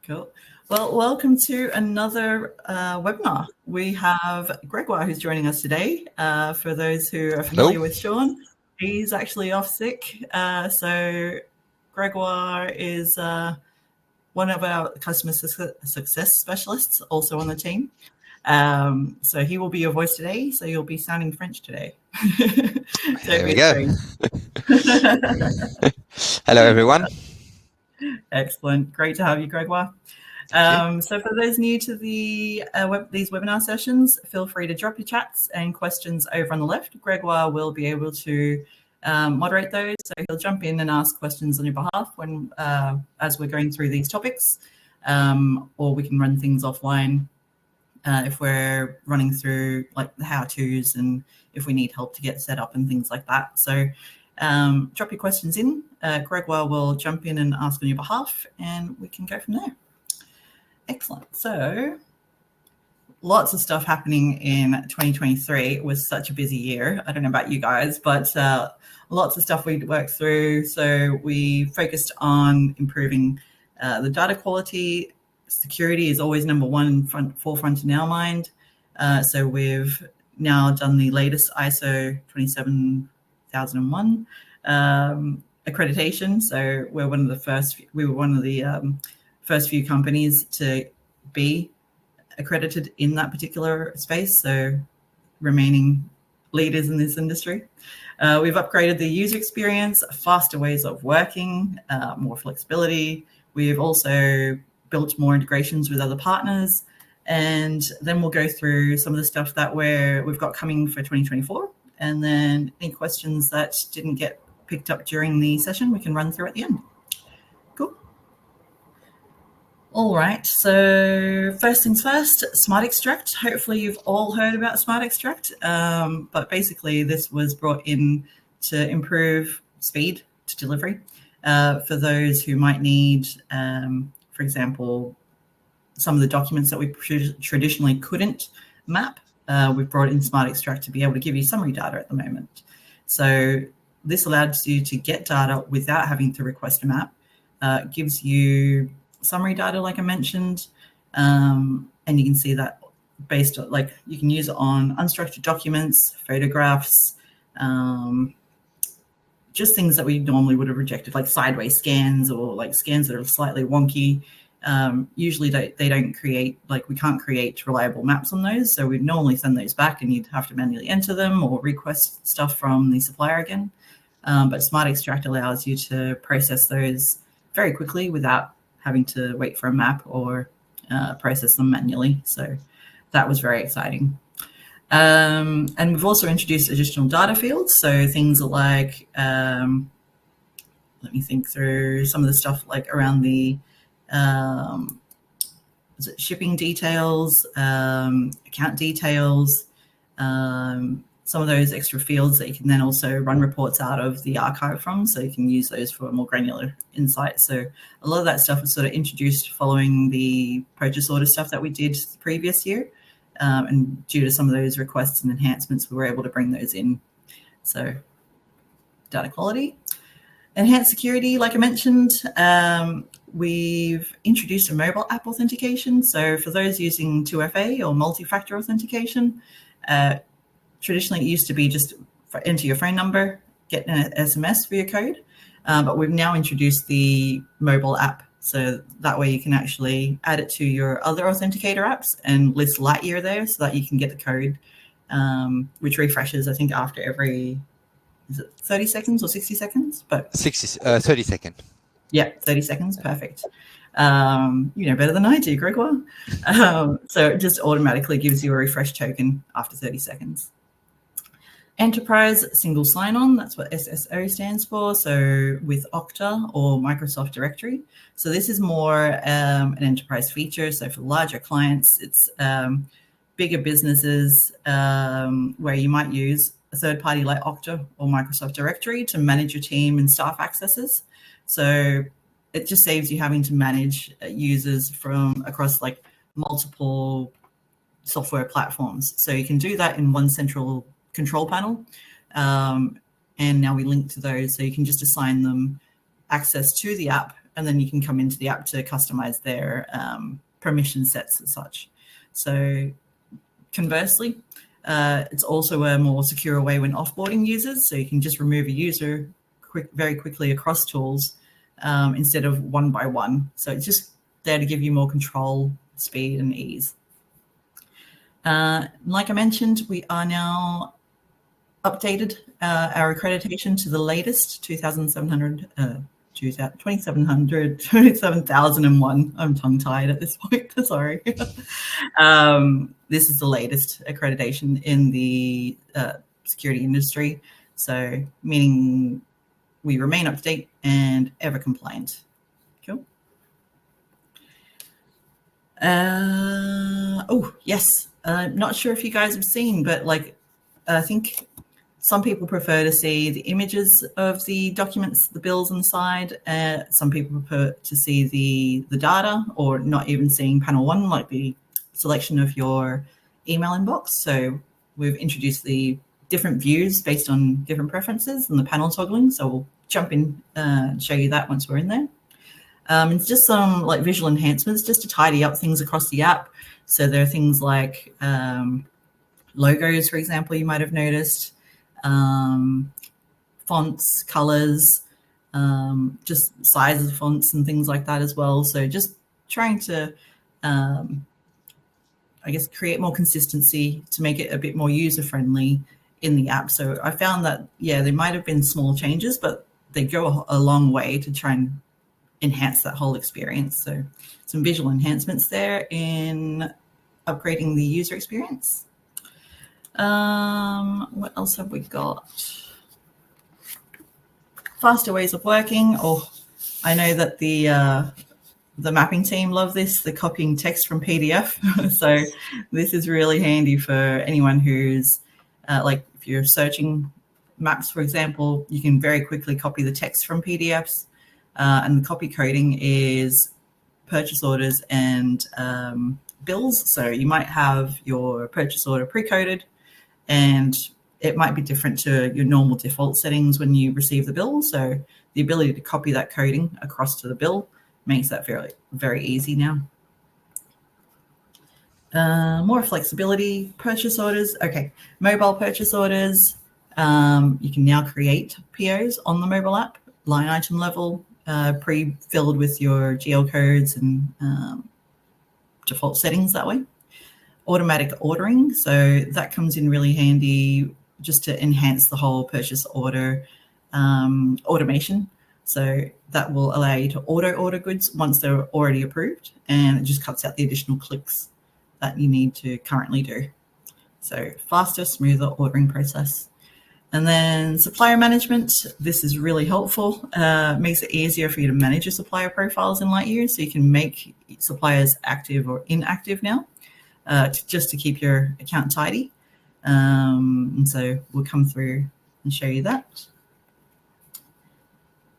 Cool. Well, welcome to another webinar. We have Gregoire who's joining us today. For those who are familiar with Sean, he's actually off sick. So Gregoire is one of our customer success specialists, also on the team. So he will be your voice today. So you'll be sounding French today. There we go. Hello, everyone. Excellent. Great to have you, Gregoire. So for those new to the these webinar sessions, feel free to drop your chats and questions over on the left. Gregoire will be able to moderate those. So he'll jump in and ask questions on your behalf when as we're going through these topics, or we can run things offline if we're running through like the how-tos and if we need help to get set up and things like that. So drop your questions in. Gregoire will jump in and ask on your behalf, and we can go from there. Excellent. So lots of stuff happening in 2023. It was such a busy year. I don't know about you guys, but lots of stuff we worked through. So we focused on improving the data quality. Security is always number one forefront in our mind. So we've now done the latest ISO 27001 accreditation. So we're one of the first. We were one of the first few companies to be accredited in that particular space. So remaining leaders in this industry. We've upgraded the user experience, faster ways of working, more flexibility. We've also built more integrations with other partners. And then we'll go through some of the stuff that we've got coming for 2024. And then any questions that didn't get picked up during the session, we can run through at the end. Cool. All right, so first things first, Smart Extract. Hopefully you've all heard about Smart Extract, but basically this was brought in to improve speed to delivery for those who might need, for example, some of the documents that we traditionally couldn't map. We've brought in Smart Extract to be able to give you summary data at the moment. So this allows you to get data without having to request a map, gives you summary data, like I mentioned, and you can see that based on, like, you can use it on unstructured documents, photographs, just things that we normally would have rejected, like sideways scans or like scans that are slightly wonky. Usually they don't create, like, we can't create reliable maps on those. So we'd normally send those back and you'd have to manually enter them or request stuff from the supplier again. But Smart Extract allows you to process those very quickly without having to wait for a map or process them manually. So that was very exciting. And we've also introduced additional data fields. So things like, let me think through some of the stuff like around the shipping details, account details, some of those extra fields that you can then also run reports out of the archive from, so you can use those for more granular insight. So a lot of that stuff was sort of introduced following the purchase order stuff that we did the previous year. And due to some of those requests and enhancements, we were able to bring those in. So data quality. Enhanced security, like I mentioned, we've introduced a mobile app authentication. So for those using 2FA or multi-factor authentication, traditionally it used to be just enter your phone number, get an SMS for your code, but we've now introduced the mobile app. So that way you can actually add it to your other authenticator apps and list Lightyear there so that you can get the code, which refreshes, I think, after every, is it 30 seconds or 60 seconds? But 30 seconds. Yeah, 30 seconds, perfect. You know better than I do, Gregoire. So it just automatically gives you a refresh token after 30 seconds. Enterprise single sign-on, that's what SSO stands for. So with Okta or Microsoft Directory. So this is more an enterprise feature. So for larger clients, it's bigger businesses where you might use a third party like Okta or Microsoft Directory to manage your team and staff accesses. So it just saves you having to manage users from across like multiple software platforms. So you can do that in one central control panel. And now we link to those, so you can just assign them access to the app and then you can come into the app to customize their permission sets and such. So conversely, it's also a more secure way when offboarding users. So you can just remove a user very quickly across tools instead of one by one. So it's just there to give you more control, speed, and ease. Like I mentioned, we are now updated our accreditation to the latest 27,001. I'm tongue-tied at this point. Sorry. This is the latest accreditation in the security industry. So meaning we remain up to date and ever compliant. Cool. Oh, yes. Not sure if you guys have seen, but like, I think some people prefer to see the images of the documents, the bills inside. Some people prefer to see the data, or not even seeing panel one, like the selection of your email inbox. So we've introduced the different views based on different preferences and the panel toggling. So we'll jump in and show you that once we're in there. It's just some like visual enhancements just to tidy up things across the app. So there are things like logos, for example, you might have noticed, fonts, colors, just sizes of fonts and things like that as well. So just trying to, I guess, create more consistency to make it a bit more user-friendly in the app. So I found that, yeah, there might have been small changes, but they go a long way to try and enhance that whole experience. So some visual enhancements there in upgrading the user experience. What else have we got? Faster ways of working. Oh, I know that the mapping team love this, the copying text from PDF. So this is really handy for anyone who's like, if you're searching maps, for example, you can very quickly copy the text from PDFs. And the copy coding is purchase orders and bills. So you might have your purchase order pre-coded, and it might be different to your normal default settings when you receive the bill. So the ability to copy that coding across to the bill makes that very, very easy now. More flexibility, purchase orders. Okay, mobile purchase orders. You can now create POs on the mobile app, line item level, pre-filled with your GL codes and default settings that way. Automatic ordering, so that comes in really handy just to enhance the whole purchase order automation. So that will allow you to auto-order goods once they're already approved, and it just cuts out the additional clicks that you need to currently do. So faster, smoother ordering process. And then supplier management, this is really helpful. Makes it easier for you to manage your supplier profiles in Lightview, so you can make suppliers active or inactive now, just to keep your account tidy. And so we'll come through and show you that.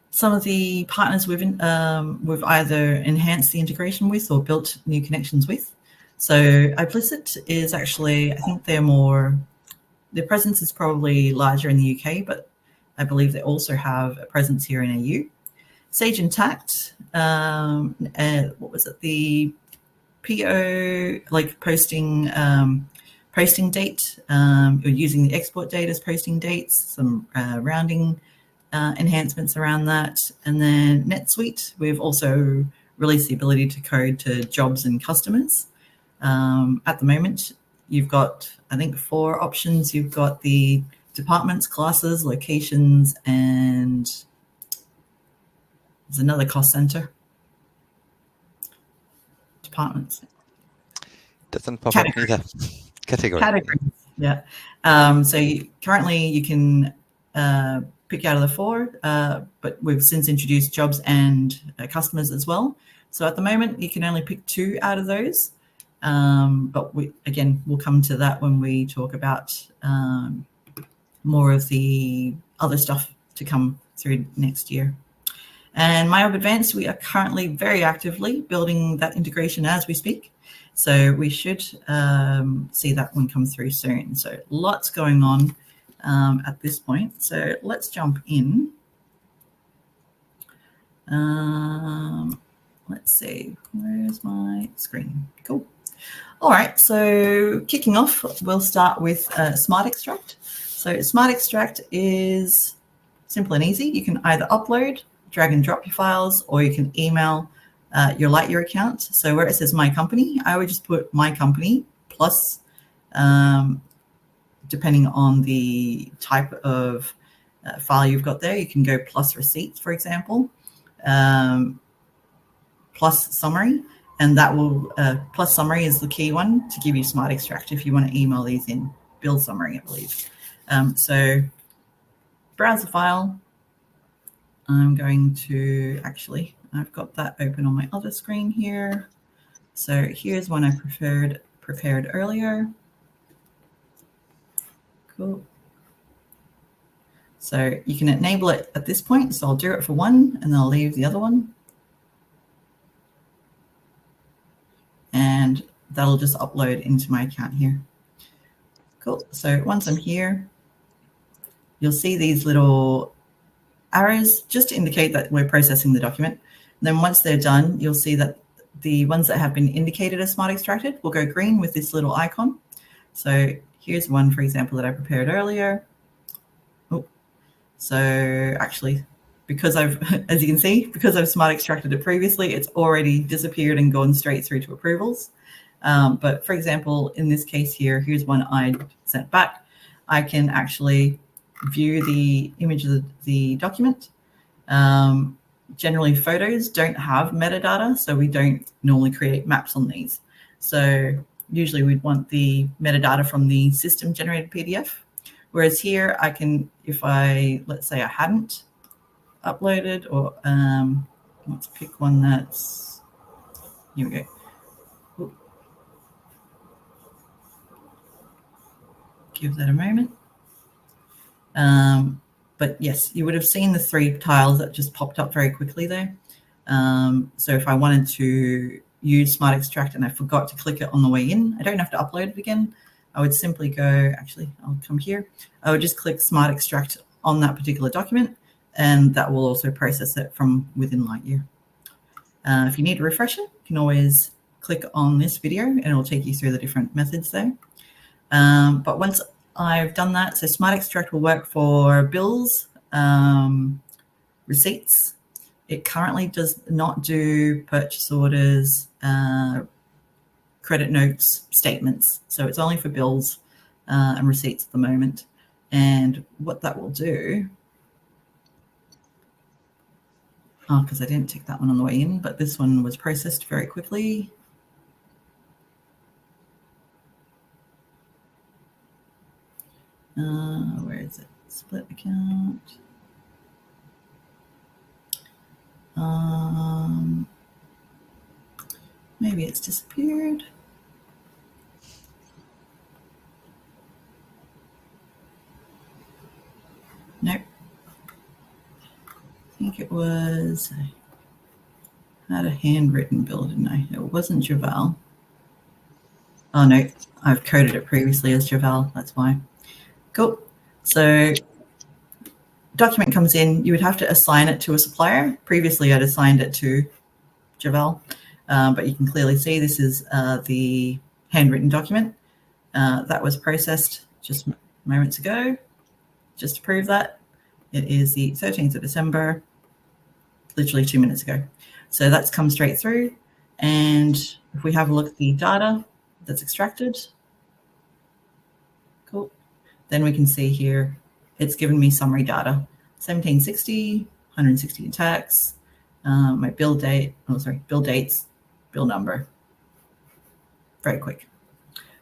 Some of the partners we've either enhanced the integration with or built new connections with. So iPlicit is actually, I think they're more, their presence is probably larger in the UK, but I believe they also have a presence here in AU. Sage Intact, what was it? The PO, like posting date, or using the export date as posting dates, some rounding enhancements around that. And then NetSuite, we've also released the ability to code to jobs and customers. At the moment, you've got, I think, 4 options. You've got the departments, classes, locations, and there's another cost center. Departments. Doesn't pop up either. Categories. Yeah. So currently you can pick out of the 4, but we've since introduced jobs and customers as well. So at the moment you can only pick 2 out of those. But we'll come to that when we talk about more of the other stuff to come through next year. And MyOb Advanced, we are currently very actively building that integration as we speak. So we should see that one come through soon. So lots going on at this point. So let's jump in Let's see, where's my screen? Cool. All right, so kicking off, we'll start with Smart Extract. So Smart Extract is simple and easy. You can either upload, drag and drop your files, or you can email your Lightyear account. So where it says My Company, I would just put My Company plus, depending on the type of file you've got there, you can go plus receipts, for example, plus summary. And that will, plus summary is the key one to give you Smart Extract if you want to email these in. Build summary, I believe. So browse the file. I'm going to, actually, I've got that open on my other screen here. So here's one I prepared earlier. Cool. So you can enable it at this point. So I'll do it for one and then I'll leave the other one. And that'll just upload into my account here. Cool. So once I'm here, you'll see these little arrows just to indicate that we're processing the document. And then once they're done, you'll see that the ones that have been indicated as Smart Extracted will go green with this little icon. So here's one, for example, that I prepared earlier. Oh, so actually, because I've, as you can see, because I've Smart Extracted it previously, it's already disappeared and gone straight through to approvals. But for example, in this case here, here's one I sent back. I can actually view the image of the document. Generally, photos don't have metadata, so we don't normally create maps on these. So usually we'd want the metadata from the system generated PDF. Whereas here I can, if I, let's say I hadn't uploaded, or let's pick one that's, here we go. Ooh. Give that a moment. But yes, you would have seen the 3 tiles that just popped up very quickly there. So if I wanted to use Smart Extract and I forgot to click it on the way in, I don't have to upload it again. I would simply go, actually, I'll come here. I would just click Smart Extract on that particular document, and that will also process it from within Lightyear. If you need a refresher, you can always click on this video and it will take you through the different methods there. But once I've done that, so Smart Extract will work for bills, receipts. It currently does not do purchase orders, credit notes, statements. So it's only for bills and receipts at the moment. And what that will do, because I didn't tick that one on the way in, but this one was processed very quickly. Where is it? Split account. Maybe it's disappeared. Nope. I think it was, I had a handwritten bill, didn't I? It wasn't Javal. Oh no, I've coded it previously as Javal, that's why. Cool. So document comes in, you would have to assign it to a supplier. Previously, I'd assigned it to Javal, but you can clearly see this is the handwritten document that was processed just moments ago. Just to prove that, it is the 13th of December, literally 2 minutes ago. So that's come straight through. And if we have a look at the data that's extracted, cool. Then we can see here, it's given me summary data, 1760, 160 in tax, my bill date, oh, sorry, bill dates, bill number, very quick.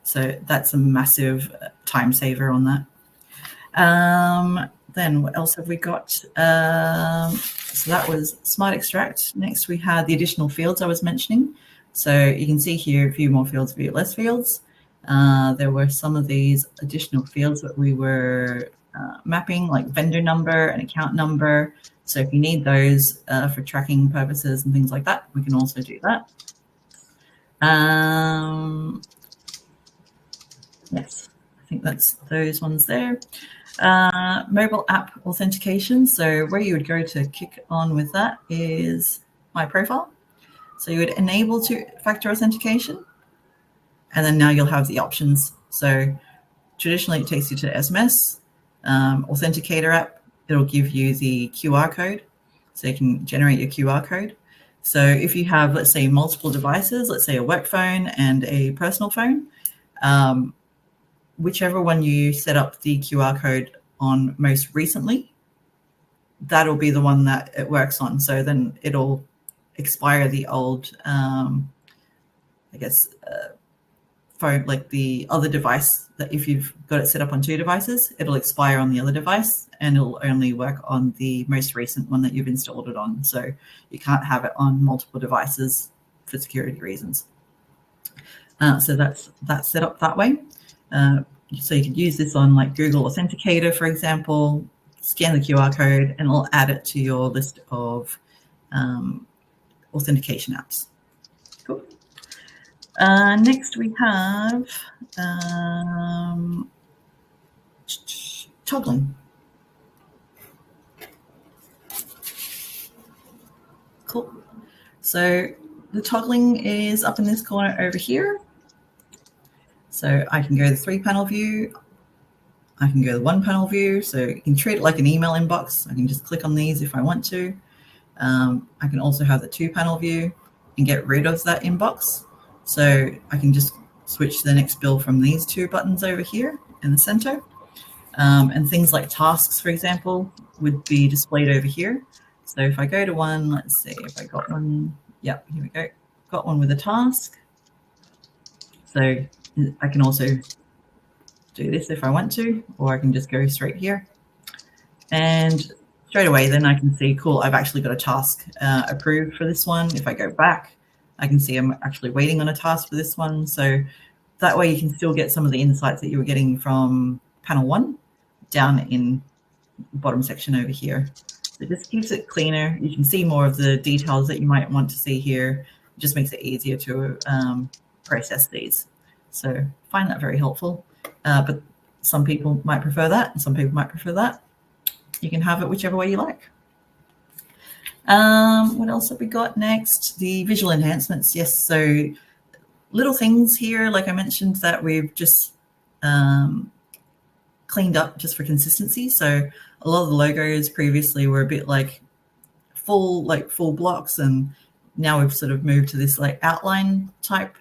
So that's a massive time saver on that. Then what else have we got? So that was Smart Extract. Next, we had the additional fields I was mentioning. So you can see here, view more fields, view less fields. There were some of these additional fields that we were mapping, like vendor number and account number. So if you need those for tracking purposes and things like that, we can also do that. Yes, I think that's those ones there. Mobile app authentication. So where you would go to kick on with that is My Profile. So you would enable two-factor authentication, and then now you'll have the options. So traditionally it takes you to SMS, Authenticator app. It'll give you the QR code, so you can generate your QR code. So if you have, let's say, multiple devices, let's say a work phone and a personal phone, whichever one you set up the QR code on most recently, that'll be the one that it works on. So then it'll expire the old, phone, like the other device, that if you've got it set up on two devices, it'll expire on the other device and it'll only work on the most recent one that you've installed it on. So you can't have it on multiple devices for security reasons. So that's set up that way. So you could use this on like Google Authenticator, for example, scan the QR code and it'll add it to your list of authentication apps. Cool. Next we have toggling. Cool. So the toggling is up in this corner over here. So I can go the 3-panel view. I can go the 1-panel view. So you can treat it like an email inbox. I can just click on these if I want to. I can also have the 2-panel view and get rid of that inbox. So I can just switch to the next bill from these 2 buttons over here in the center. And things like tasks, for example, would be displayed over here. So if I go to one, let's see if I got one. Yep, here we go. Got one with a task. So I can also do this if I want to, or I can just go straight here. And straight away, then I can see, cool, I've actually got a task approved for this one. If I go back, I can see I'm actually waiting on a task for this one. So that way you can still get some of the insights that you were getting from panel 1 down in the bottom section over here. So it just keeps it cleaner. You can see more of the details that you might want to see here. It just makes it easier to process these. So I find that very helpful. But some people might prefer that, and some people might prefer that. You can have it whichever way you like. What else have we got next? The visual enhancements. Yes, so little things here, like I mentioned, that we've just cleaned up just for consistency. So a lot of the logos previously were a bit like full blocks, and now we've sort of moved to this like outline type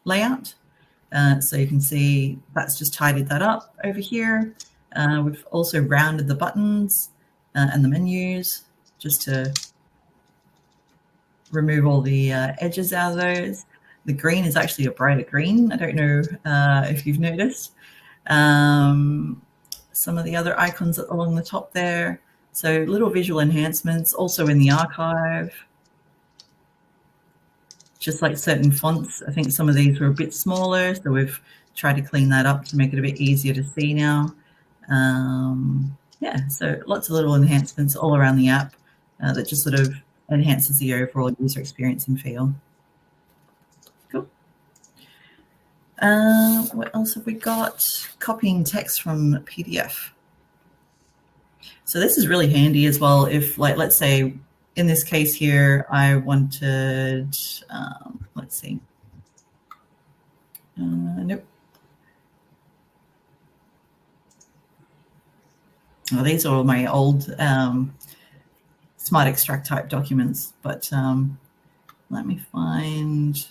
layout. So you can see that's just tidied that up over here. We've also rounded the buttons and the menus just to remove all the edges out of those. The green is actually a brighter green. I don't know if you've noticed. Some of the other icons along the top there. So little visual enhancements also in the archive. Just like certain fonts, I think some of these were a bit smaller, so we've tried to clean that up to make it a bit easier to see now. Yeah, so lots of little enhancements all around the app that just sort of enhances the overall user experience and feel. Cool. What else have we got? Copying text from PDF. So this is really handy as well if, like, let's say, in this case here, I wanted, let's see. Nope. Oh, these are all my old smart extract type documents, but let me find,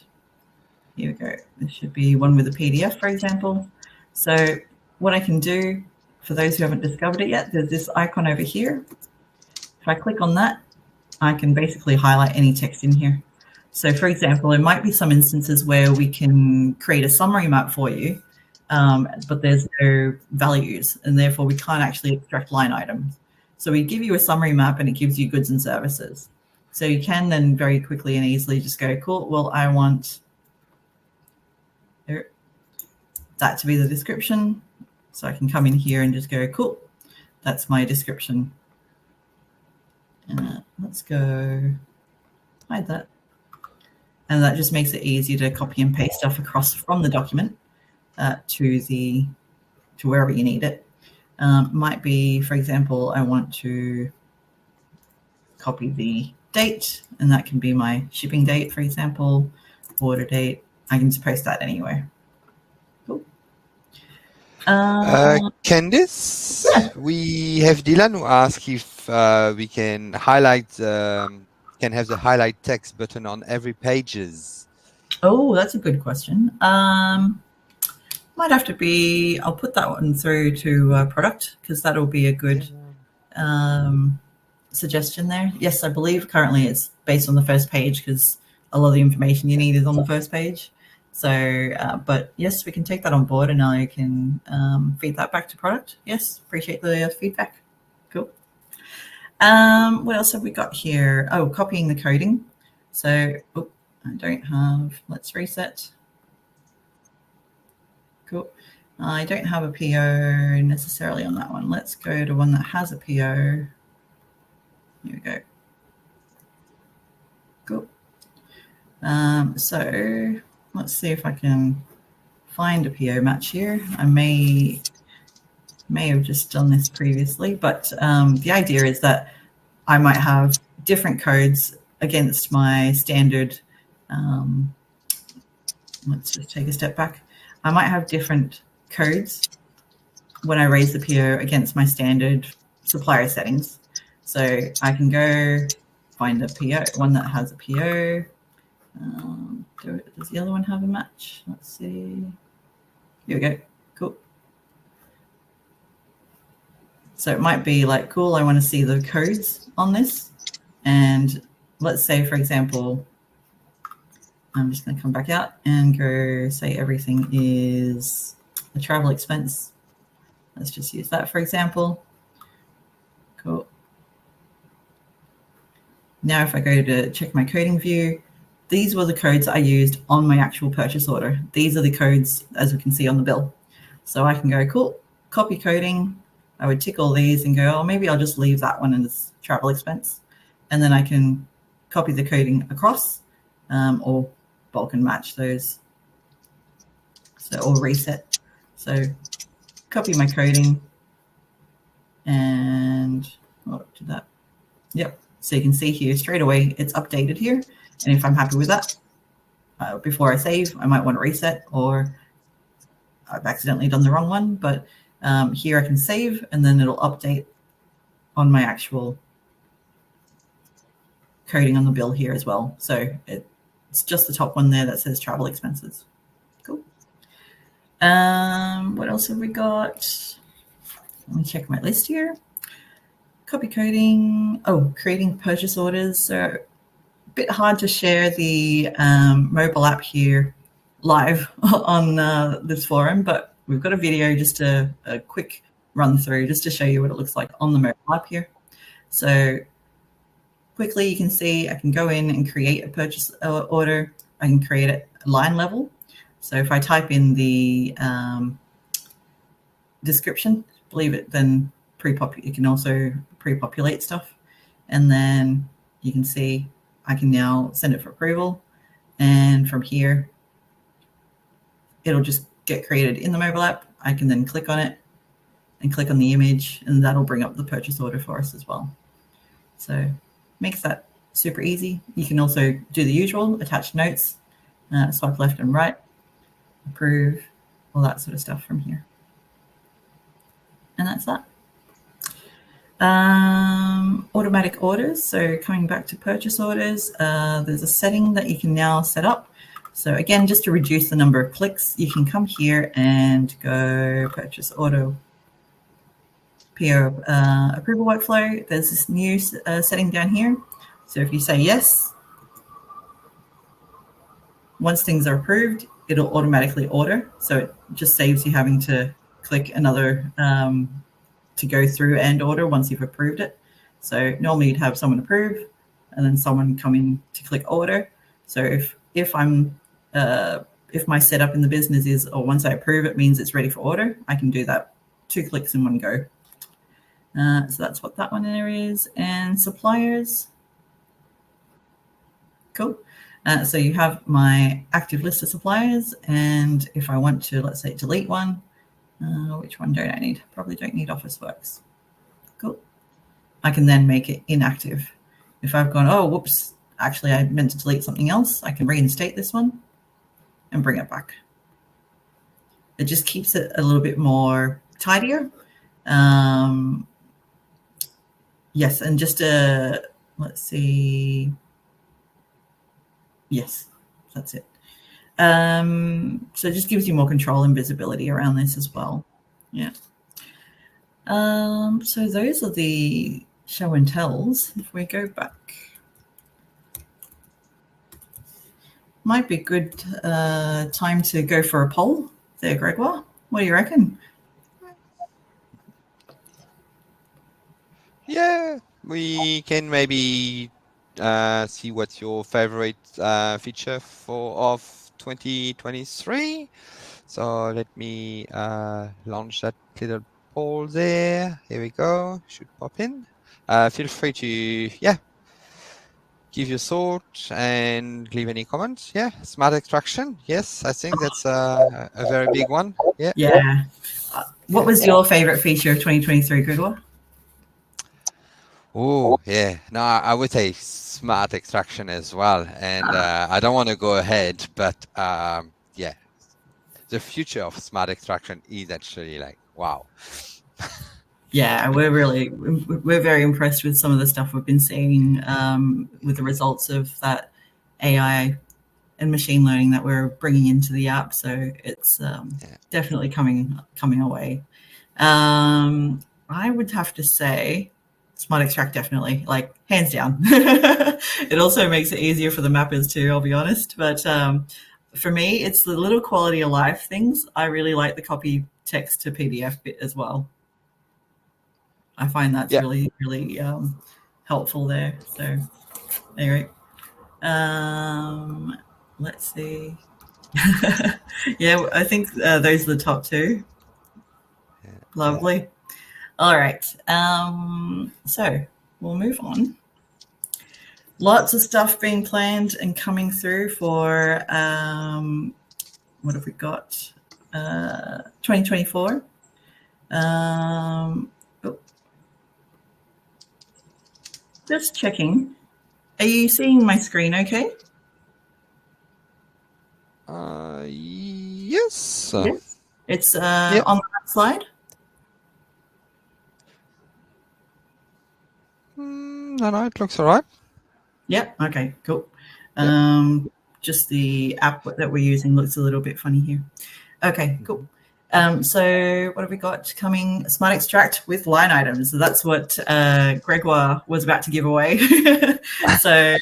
here we go. This should be one with a PDF, for example. So what I can do, for those who haven't discovered it yet, there's this icon over here. If I click on that, I can basically highlight any text in here. So for example, there might be some instances where we can create a summary map for you, but there's no values, and therefore we can't actually extract line items. So we give you a summary map and it gives you goods and services. So you can then very quickly and easily just go, cool, well, I want that to be the description. So I can come in here and just go, cool, that's my description. Let's go hide that. And that just makes it easier to copy and paste stuff across from the document to wherever you need it. Might be, for example, I want to copy the date, and that can be my shipping date, for example, order date. I can just post that anywhere. Cool. Candice, yeah. We have Dylan who asks if we can highlight, can have the highlight text button on every pages. Oh, that's a good question. Might have to be, I'll put that one through to product, because that'll be a good suggestion there. Yes, I believe currently it's based on the first page, because a lot of the information you need is on the first page. So, but yes, we can take that on board, and I can feed that back to product. Yes, appreciate the feedback. Cool. What else have we got here? Oh, copying the coding. So, I don't have, let's reset. Cool. I don't have a PO necessarily on that one. Let's go to one that has a PO. Here we go. Cool. So let's see if I can find a PO match here. I may have just done this previously, but the idea is that I might have different codes against my standard. Let's just take a step back. I might have different codes when I raise the PO against my standard supplier settings. So I can go find a PO, one that has a PO. Does the other one have a match? Let's see. Here we go. Cool. So it might be like, cool, I want to see the codes on this. And let's say, for example, I'm just going to come back out and go say everything is a travel expense. Let's just use that for example. Cool. Now if I go to check my coding view, these were the codes I used on my actual purchase order. These are the codes as we can see on the bill. So I can go, cool, copy coding. I would tick all these and go, oh, maybe I'll just leave that one as travel expense. And then I can copy the coding across or bulk and match those. So, or reset. So copy my coding and, oh, did that? Yep. So you can see here straight away, it's updated here. And if I'm happy with that, before I save, I might want to reset, or I've accidentally done the wrong one, but here I can save and then it'll update on my actual coding on the bill here as well. So it's just the top one there that says travel expenses. Cool. What else have we got? Let me check my list here. Copy coding. Oh, creating purchase orders. So a bit hard to share the mobile app here live on this forum, but we've got a video, just a quick run through just to show you what it looks like on the mobile app here. So quickly you can see I can go in and create a purchase order. I can create it line level. So if I type in the description, believe it, then you can also pre-populate stuff. And then you can see I can now send it for approval. And from here, it'll just get created in the mobile app. I can then click on it and click on the image, and that'll bring up the purchase order for us as well. So makes that super easy. You can also do the usual, attach notes, swipe left and right, approve, all that sort of stuff from here. And that's that. Automatic orders. So coming back to purchase orders, there's a setting that you can now set up. So again, just to reduce the number of clicks, you can come here and go purchase order PO approval workflow. There's this new setting down here. So if you say yes, once things are approved, it'll automatically order. So it just saves you having to click another to go through and order once you've approved it. So normally you'd have someone approve and then someone come in to click order. So if my setup in the business is, or once I approve it means it's ready for order, I can do that 2 clicks in one go. So that's what that one there is. And suppliers. Cool. So you have my active list of suppliers. And if I want to, let's say, delete one, Which one don't I need? Probably don't need Officeworks. Cool. I can then make it inactive. If I've gone, oh, whoops, actually I meant to delete something else, I can reinstate this one and bring it back. It just keeps it a little bit more tidier. Yes, and just let's see. Yes, that's it. So it just gives you more control and visibility around this as well. Yeah. So those are the show and tells. If we go back, might be a good time to go for a poll there, Gregoire. What do you reckon? Yeah, we can maybe see what's your favorite feature of 2023. So let me launch that little poll there. Here we go. Should pop in. Feel free to give your thought and leave any comments. Yeah, smart extraction. Yes, I think that's a very big one. Yeah. Yeah. What was your favorite feature of 2023, Gregoire? Oh, yeah. No, I would say smart extraction as well. And I don't want to go ahead, but yeah, the future of smart extraction is actually like, wow. Yeah, we're very impressed with some of the stuff we've been seeing with the results of that AI and machine learning that we're bringing into the app. So it's definitely coming away. I would have to say Smart Extract, definitely, like hands down. It also makes it easier for the mappers too, I'll be honest. But for me, it's the little quality of life things. I really like the copy text to PDF bit as well. I find that's really, really helpful there. So anyway, let's see. Yeah, I think those are the top two. Lovely. All right. So we'll move on. Lots of stuff being planned and coming through for what have we got? 2024. Just checking. Are you seeing my screen okay? Yes. Yes. It's on the slide? No, it looks all right. Yep. Okay, cool. Just the app that we're using looks a little bit funny here. Okay, cool. So what have we got coming? Smart Extract with line items. So that's what Gregoire was about to give away. So at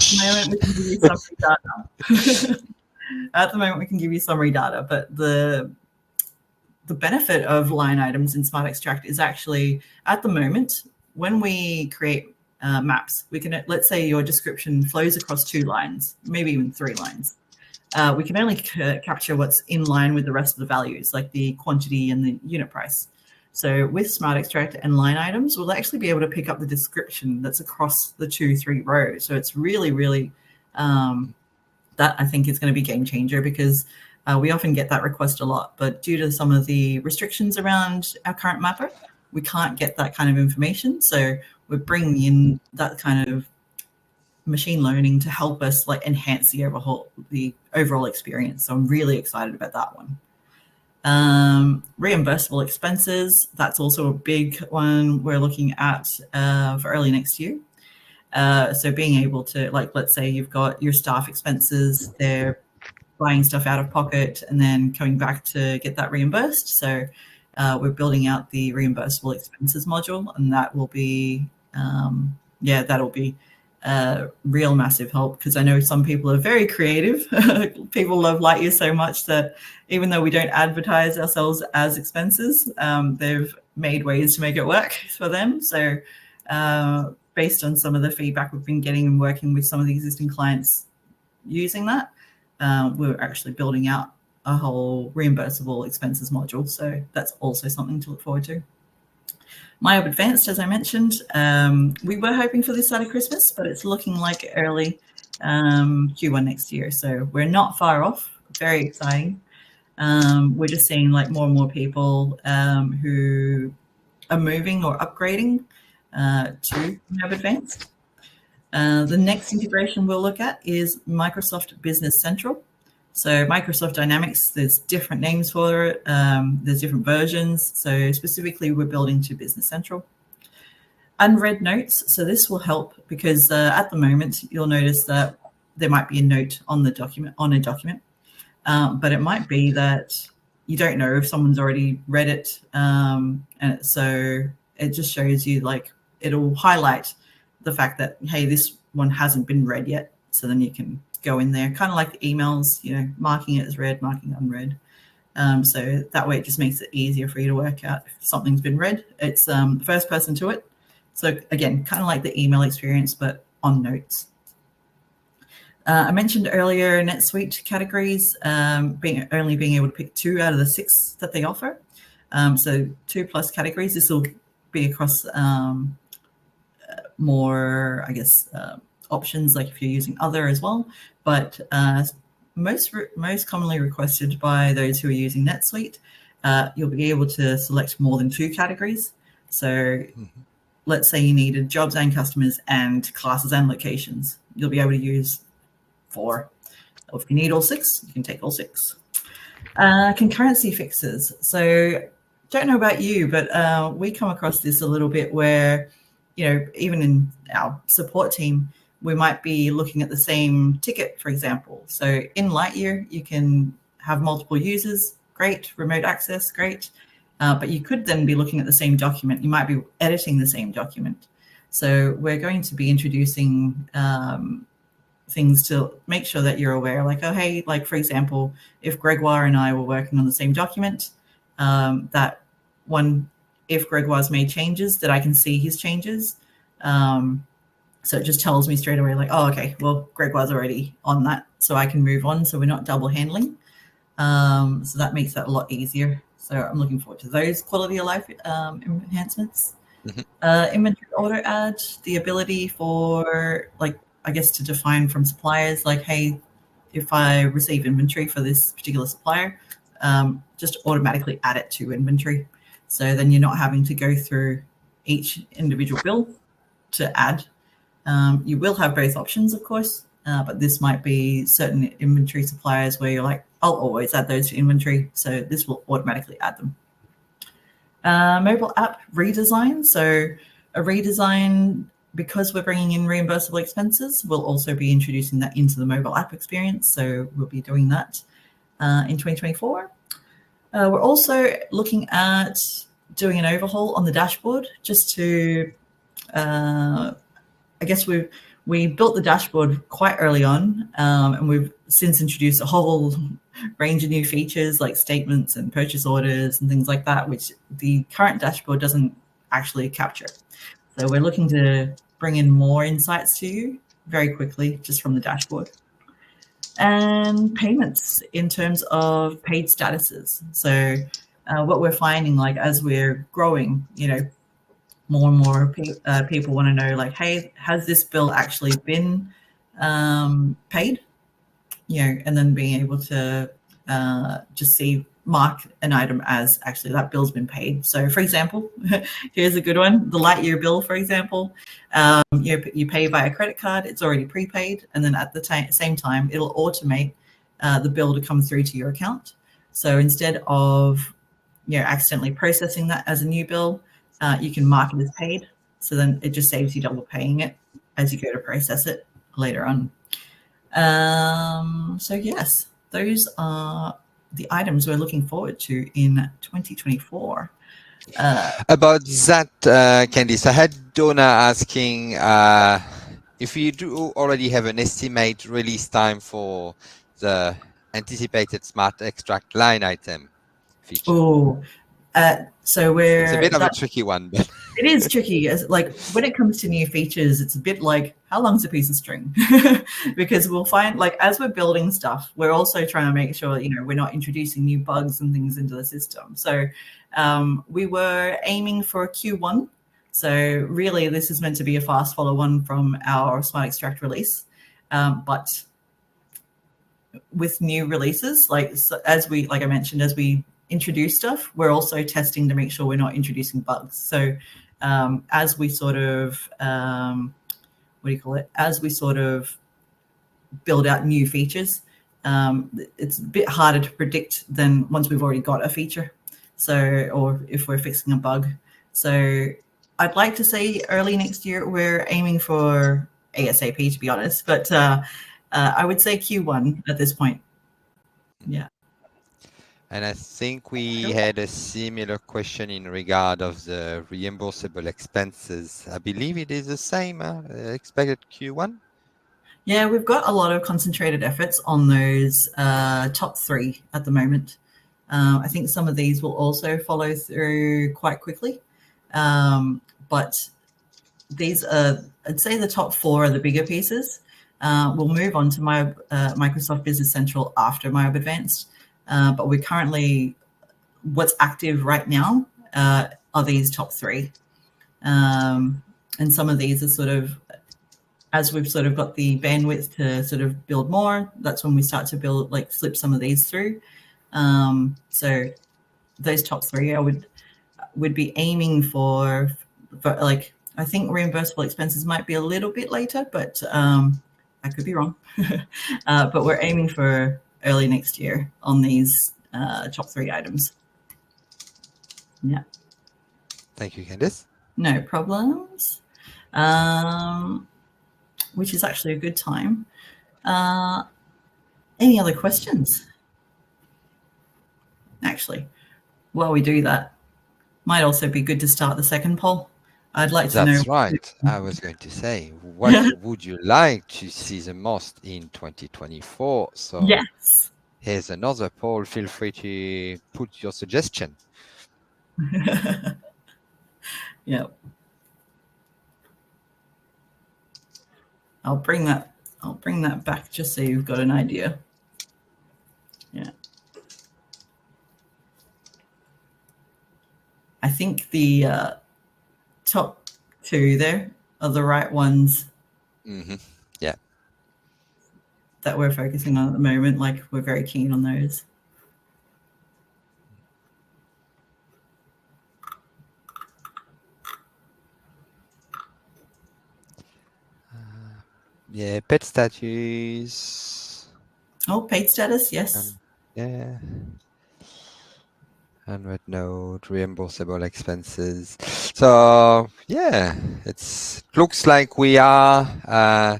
the moment we can give you summary data. At the moment we can give you summary data, but the benefit of line items in Smart Extract is actually at the moment when we create maps, we can, let's say your description flows across 2 lines, maybe even 3 lines. We can only capture what's in line with the rest of the values, like the quantity and the unit price. So with Smart Extract and line items, we'll actually be able to pick up the description that's across the 2-3 rows. So it's really, really, that I think is going to be a game changer because we often get that request a lot, but due to some of the restrictions around our current mapper, we can't get that kind of information. So we're bringing in that kind of machine learning to help us like enhance the overall experience. So I'm really excited about that one. Reimbursable expenses, that's also a big one we're looking at for early next year. So being able to, like, let's say you've got your staff expenses, they're buying stuff out of pocket and then coming back to get that reimbursed. So we're building out the reimbursable expenses module, and that will be, that'll be a real massive help because I know some people are very creative. People love Lightyear so much that even though we don't advertise ourselves as expenses, they've made ways to make it work for them. So based on some of the feedback we've been getting and working with some of the existing clients using that, we're actually building out a whole reimbursable expenses module. So that's also something to look forward to. MyOb Advanced, as I mentioned, we were hoping for this side of Christmas, but it's looking like early Q1 next year. So we're not far off. Very exciting. We're just seeing like more and more people who are moving or upgrading to Web Advanced. The next integration we'll look at is Microsoft Business Central. So Microsoft Dynamics, there's different names for it. There's different versions. So specifically, we're building to Business Central. Unread notes. So this will help because at the moment, you'll notice that there might be a note on a document, but it might be that you don't know if someone's already read it. And so it just shows you, like, it'll highlight the fact that, hey, this one hasn't been read yet. So then you can go in there, kind of like the emails, marking it as read, marking unread. So that way it just makes it easier for you to work out if something's been read. It's first person to it. So again, kind of like the email experience, but on notes. I mentioned earlier NetSuite categories, only being able to pick 2 out of the 6 that they offer. So 2+ categories. This will be across more, I guess, options, like if you're using other as well. But most commonly requested by those who are using NetSuite, you'll be able to select more than 2 categories. So let's say you needed jobs and customers and classes and locations. You'll be able to use 4. Or if you need all 6, you can take all 6. Concurrency fixes. So don't know about you, but we come across this a little bit where, even in our support team, we might be looking at the same ticket, for example. So in Lightyear, you can have multiple users. Great. Remote access, great. But you could then be looking at the same document. You might be editing the same document. So we're going to be introducing things to make sure that you're aware, like, oh, hey, like, for example, if Gregoire and I were working on the same document, that one, if Gregoire's made changes, that I can see his changes. So it just tells me straight away, like, oh, okay, well, Gregoire's already on that, so I can move on, so we're not double handling. So that makes that a lot easier. So I'm looking forward to those quality of life enhancements. Inventory auto add, the ability for, like, I guess, to define from suppliers, like, hey, if I receive inventory for this particular supplier, just automatically add it to inventory. So then you're not having to go through each individual bill to add. You will have both options, of course, but this might be certain inventory suppliers where you're like, I'll always add those to inventory. So this will automatically add them. Mobile app redesign. So a redesign, because we're bringing in reimbursable expenses, we'll also be introducing that into the mobile app experience. So we'll be doing that in 2024. We're also looking at doing an overhaul on the dashboard, just to, I guess we built the dashboard quite early on, and we've since introduced a whole range of new features like statements and purchase orders and things like that, which the current dashboard doesn't actually capture. So we're looking to bring in more insights to you very quickly just from the dashboard. And payments in terms of paid statuses. So what we're finding, like, as we're growing, more and more people want to know, like, hey, has this bill actually been paid? And then being able to just mark an item as actually that bill's been paid. So, for example, here's a good one: the Lightyear bill, for example. You pay via credit card; it's already prepaid, and then at the same time, it'll automate the bill to come through to your account. So instead of accidentally processing that as a new bill, you can mark it as paid. So then it just saves you double paying it as you go to process it later on. So yes, those are the items we're looking forward to in 2024. About that, Candice, I had Donna asking if you do already have an estimate release time for the anticipated smart extract line item feature. Oh, so it's a bit of a tricky one, but it is tricky. Like, when it comes to new features, it's a bit like, how long's a piece of string? Because we'll find, like, as we're building stuff, we're also trying to make sure, we're not introducing new bugs and things into the system. So we were aiming for Q1. So really, this is meant to be a fast follow one from our Smart Extract release. But with new releases, like like I mentioned, as we introduce stuff, we're also testing to make sure we're not introducing bugs. So as we sort of what do you call it? As we sort of build out new features, it's a bit harder to predict than once we've already got a feature. So, or if we're fixing a bug. So I'd like to say early next year. We're aiming for ASAP, to be honest, but I would say Q1 at this point. Yeah. And I think we Cool. had a similar question in regard of the reimbursable expenses. I believe it is the same, expected Q1. Yeah, we've got a lot of concentrated efforts on those top 3 at the moment. I think some of these will also follow through quite quickly. But these are, I'd say the top 4 are the bigger pieces. We'll move on to my Microsoft Business Central after MyWeb Advanced. But we're currently, what's active right now are these top 3. And some of these are sort of, as we've sort of got the bandwidth to sort of build more, that's when we start to build, like slip some of these through. So those top 3 I would be aiming for like, I think reimbursable expenses might be a little bit later, but I could be wrong. But we're aiming for early next year on these top 3 items. Yeah. Thank you, Candice. No problems. Which is actually a good time. Any other questions? Actually, while we do that, might also be good to start the second poll. I'd like to know. That's right. I was going to say, what would you like to see the most in 2024? So Yes. here's another poll. Feel free to put your suggestion. Yeah. I'll bring that back just so you've got an idea. Yeah. I think the top 2 there are the right ones. Mm-hmm. Yeah. That we're focusing on at the moment. Like, we're very keen on those. Yeah, pet status. Oh, paid status, yes. Yeah. Unread note, reimbursable expenses. So yeah, it looks like we are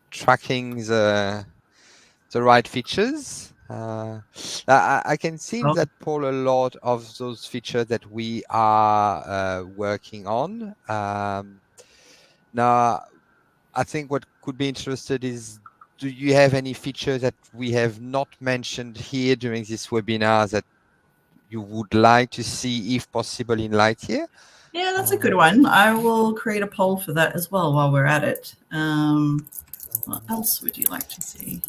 tracking the right features. I can see in that poll a lot of those features that we are working on. Now, I think what could be interested is, do you have any features that we have not mentioned here during this webinar that you would like to see, if possible, in Lightyear? Yeah, that's a good one. I will create a poll for that as well while we're at it. What else would you like to see?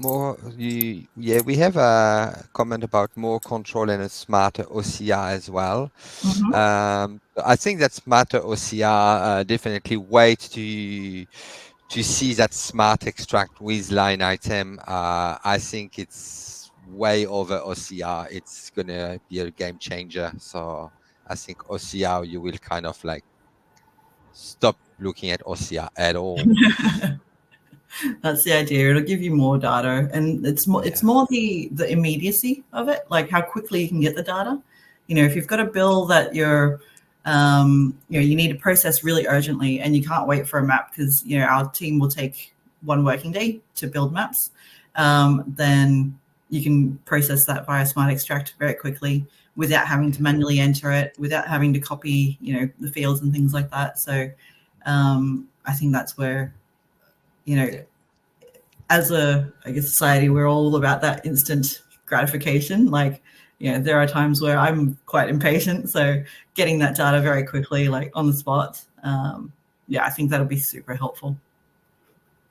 Yeah, we have a comment about more control and a smarter OCR as well. Mm-hmm. I think that smarter OCR definitely wait to see that smart extract with line item. I think it's way over OCR. It's gonna be a game changer. So I think OCR, you will kind of like stop looking at OCR at all. That's the idea. It'll give you more data, and it's more the immediacy of it, like how quickly you can get the data. You know, if you've got a bill that you're you need to process really urgently, and you can't wait for a map because our team will take 1 working day to build maps, then you can process that via Smart Extract very quickly without having to manually enter it, without having to copy the fields and things like that. So I think that's where as a society, we're all about that instant gratification. Like, there are times where I'm quite impatient, so getting that data very quickly, like on the spot, I think that'll be super helpful.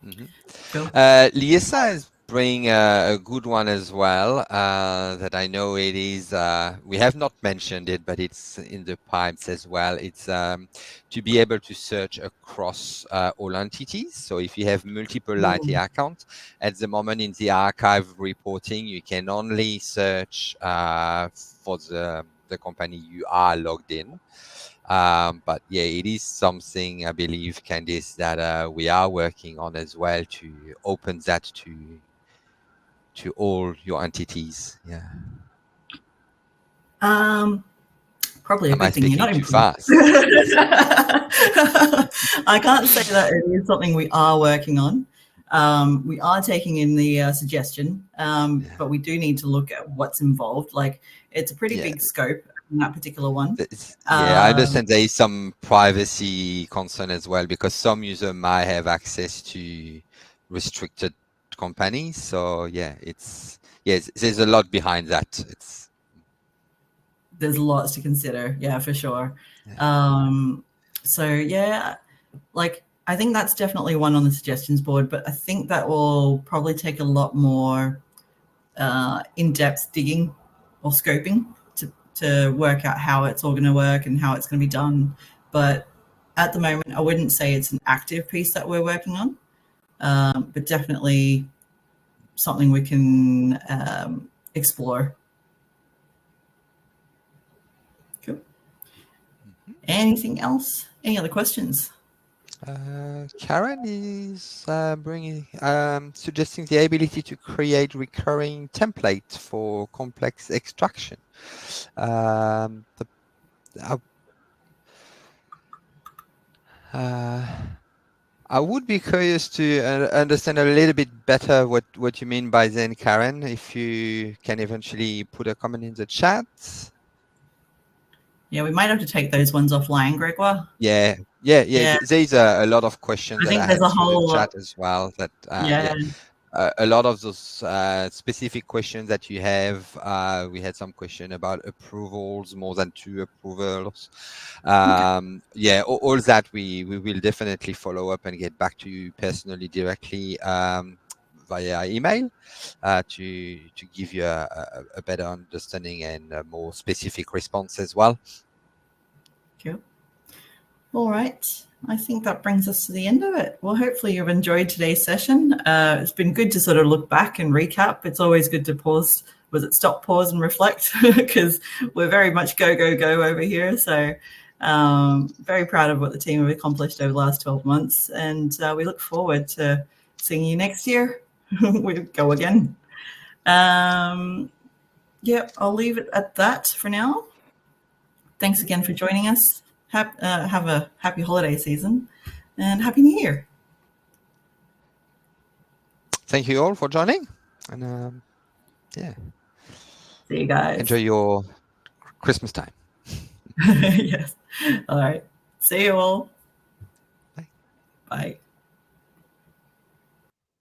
Mm-hmm. Cool. Liesa has bring a good one as well that I know it is. We have not mentioned it, but it's in the pipes as well. It's to be able to search across all entities. So if you have multiple Lighty accounts, at the moment in the archive reporting, you can only search for the company you are logged in. But yeah, it is something I believe, Candice, that we are working on as well to open that to all your entities. Yeah. Probably a Am I good thing you're speaking not too improved. fast? I can't say that it is something we are working on. We are taking in the suggestion, but we do need to look at what's involved. Like, it's a pretty big scope in that particular one. Yeah, I understand there is some privacy concern as well, because some user might have access to restricted companies. So yeah, there's a lot behind that. There's lots to consider. Yeah, for sure. Yeah. So yeah, like, I think that's definitely one on the suggestions board, but I think that will probably take a lot more in-depth digging or scoping to work out how it's all going to work and how it's going to be done. But at the moment, I wouldn't say it's an active piece that we're working on, but definitely something we can explore. Cool. Anything else? Any other questions? Karen is suggesting the ability to create recurring templates for complex extraction. I would be curious to understand a little bit better what you mean by then, Karen, if you can eventually put a comment in the chat. Yeah, we might have to take those ones offline, Gregoire. Yeah. There's a lot of questions I that think I there's had a through the whole chat as well. That a lot of those specific questions that you have. We had some question about approvals, more than 2 approvals. All that we will definitely follow up and get back to you personally directly via email to give you a better understanding and a more specific response as well. Cool. All right. I think that brings us to the end of it. Well, hopefully you've enjoyed today's session. It's been good to sort of look back and recap. It's always good to pause. Was it stop, pause, and reflect? Because we're very much go, go, go over here. So very proud of what the team have accomplished over the last 12 months. And we look forward to seeing you next year. We go again. I'll leave it at that for now. Thanks again for joining us. Have a happy holiday season and Happy New Year. Thank you all for joining. And see you guys. Enjoy your Christmas time. Yes. All right. See you all. Bye. Bye.